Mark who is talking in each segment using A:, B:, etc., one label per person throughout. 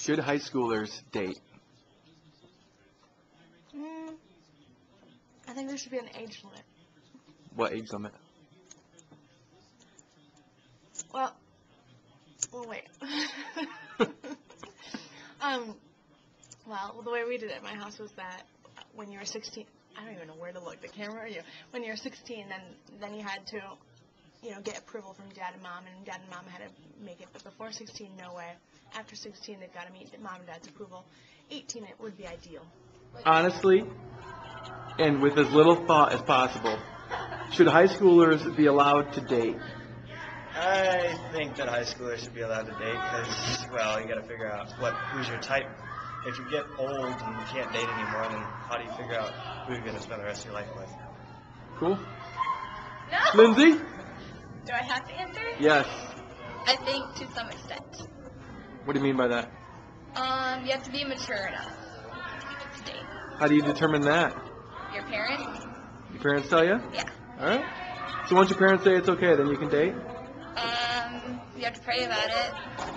A: Should high schoolers date?
B: I think there should be an age limit.
A: What age limit?
B: Well, wait. Well, the way we did it at my house was that when you were 16, I don't even know where to look. The camera or you? When you were 16, then you had to, get approval from dad and mom had to make it. But before 16, no way. After 16, they've got to meet mom and dad's approval. 18, it would be ideal.
A: Honestly, and with as little thought as possible, should high schoolers be allowed to date?
C: I think that high schoolers should be allowed to date because, well, you got to figure out who's your type. If you get old and you can't date anymore, then how do you figure out who you're going to spend the rest of your life with?
A: Cool.
D: No.
A: Lindsay?
D: Do I have to answer?
A: Yes.
D: I think to some extent.
A: What do you mean by that?
D: You have to be mature enough to date.
A: How do you determine that?
D: Your parents?
A: Your parents tell you?
D: Yeah.
A: All right. So once your parents say it's okay, then you can date?
D: You have to pray about it,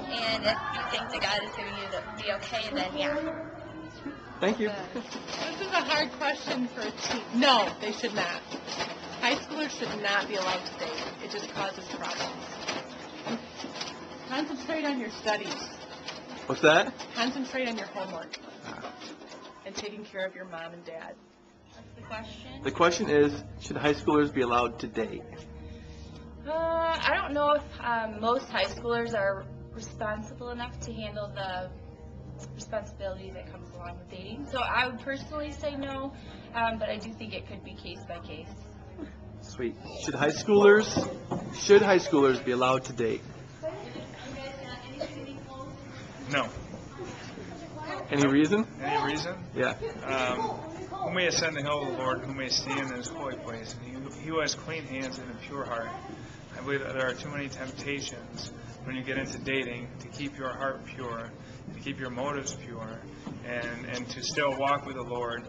D: and if you think that God is giving you the okay, then yeah.
A: Thank you.
E: This is a hard question for a teen. No, they should not. High schoolers should not be allowed to date. It just causes problems. Concentrate on your studies.
A: What's that?
E: Concentrate on your homework. And taking care of your mom and dad.
D: What's the question?
A: The question is, should high schoolers be allowed to date?
D: I don't know if most high schoolers are responsible enough to handle the responsibility that comes along with dating. So I would personally say no, but I do think it could be case by case.
A: Sweet. Should high schoolers be allowed to date?
F: No.
A: Any reason?
F: Any reason?
A: Yeah.
F: Who may ascend the hill of the Lord, who may stand in his holy place, and he who has clean hands and a pure heart. I believe that there are too many temptations when you get into dating to keep your heart pure, to keep your motives pure, and to still walk with the Lord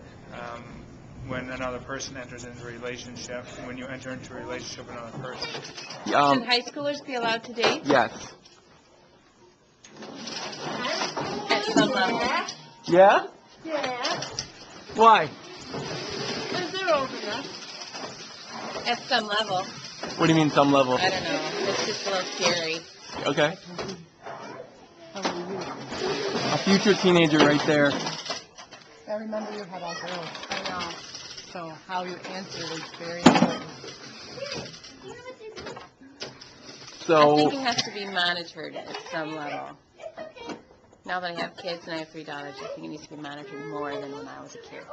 F: when another person enters into a relationship, when you enter into a relationship with another person.
E: Should high schoolers be allowed to date?
A: Yes.
E: At some level.
A: Yeah?
B: Yeah.
A: Why?
B: Because they're old enough.
E: At some level.
A: What do you mean some level?
E: I don't know. It's just a little scary.
A: Okay. A future teenager right there.
E: I remember you had all girls. I know. So how you answer is very important.
A: So,
E: I think it has to be monitored at some level. Now that I have kids and I have 3 daughters, I think it needs to be monitored more than when I was a kid.